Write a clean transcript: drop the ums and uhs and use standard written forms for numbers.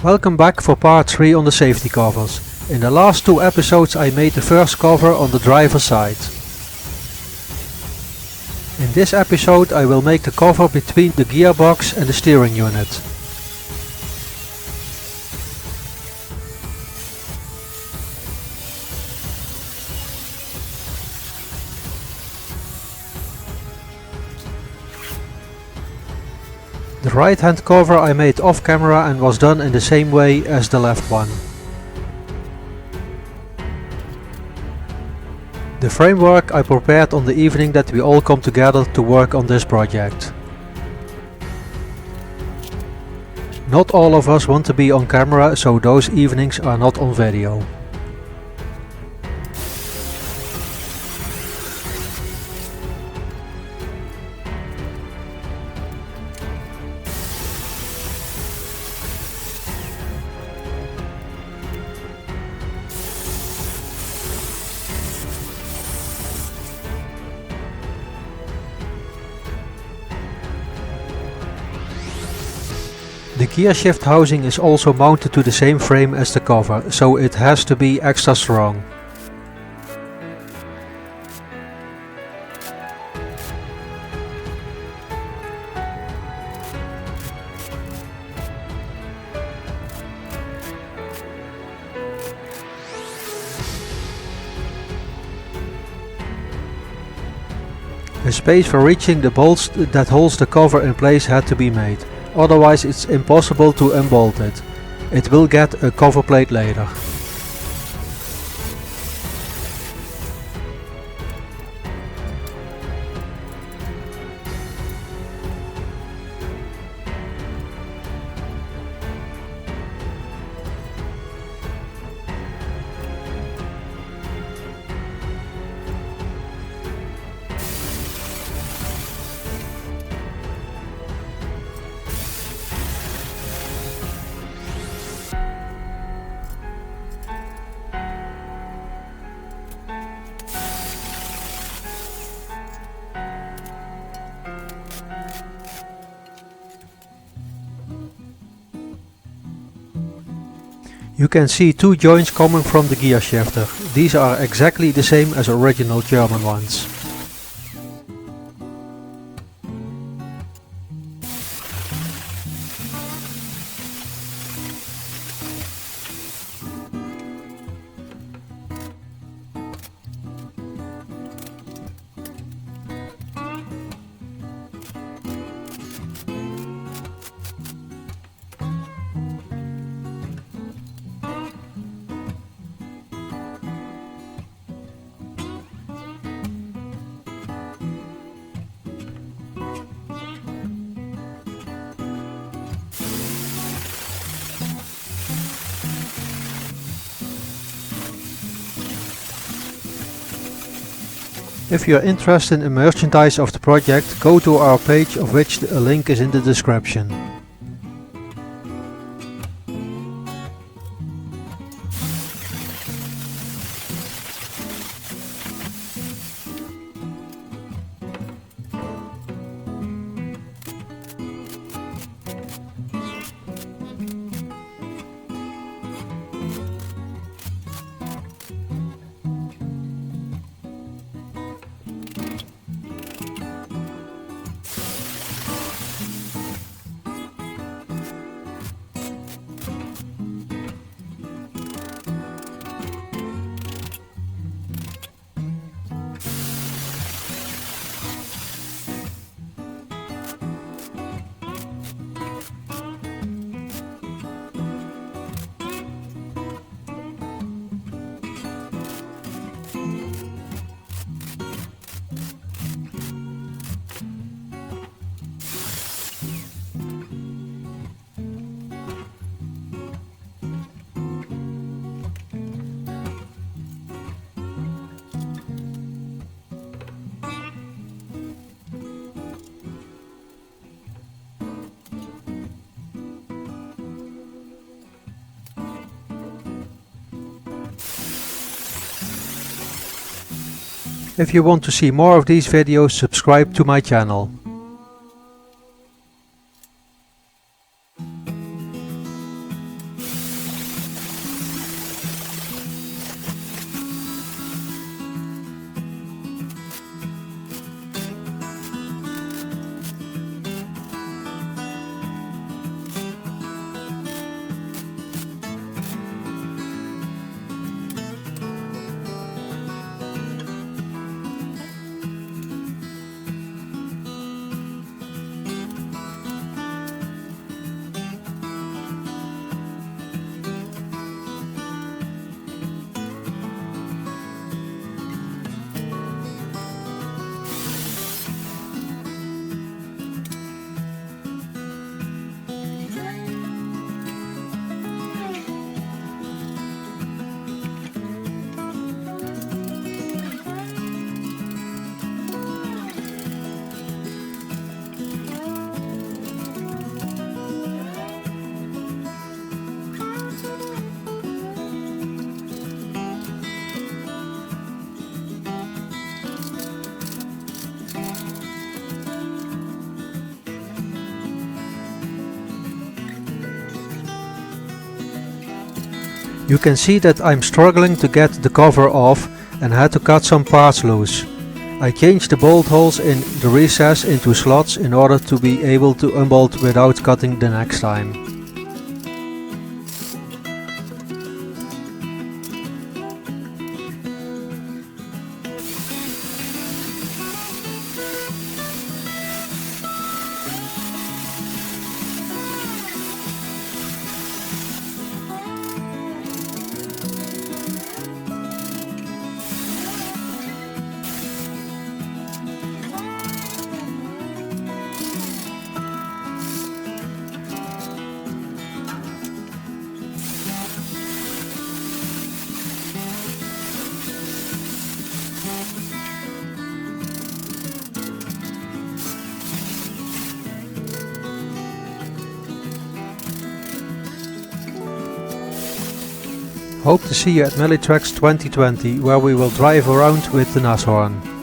Welcome back for part 3 on the safety covers. In the last 2 episodes I made the first cover on the driver's side. In this episode I will make the cover between the gearbox and the steering unit. The right hand cover I made off camera and was done in the same way as the left one. The framework I prepared on the evening that we all come together to work on this project. Not all of us want to be on camera, so those evenings are not on video. The gear shift housing is also mounted to the same frame as the cover, so it has to be extra strong. A space for reaching the bolts that holds the cover in place had to be made. Otherwise it's impossible to unbolt it. It will get a cover plate later. You can see 2 joints coming from the gear shifter. These are exactly the same as original German ones. If you are interested in merchandise of the project, go to our page, of which a link is in the description. If you want to see more of these videos, subscribe to my channel. You can see that I'm struggling to get the cover off and had to cut some parts loose. I changed the bolt holes in the recess into slots in order to be able to unbolt without cutting the next time. Hope to see you at Millitrax 2020, where we will drive around with the Nashorn.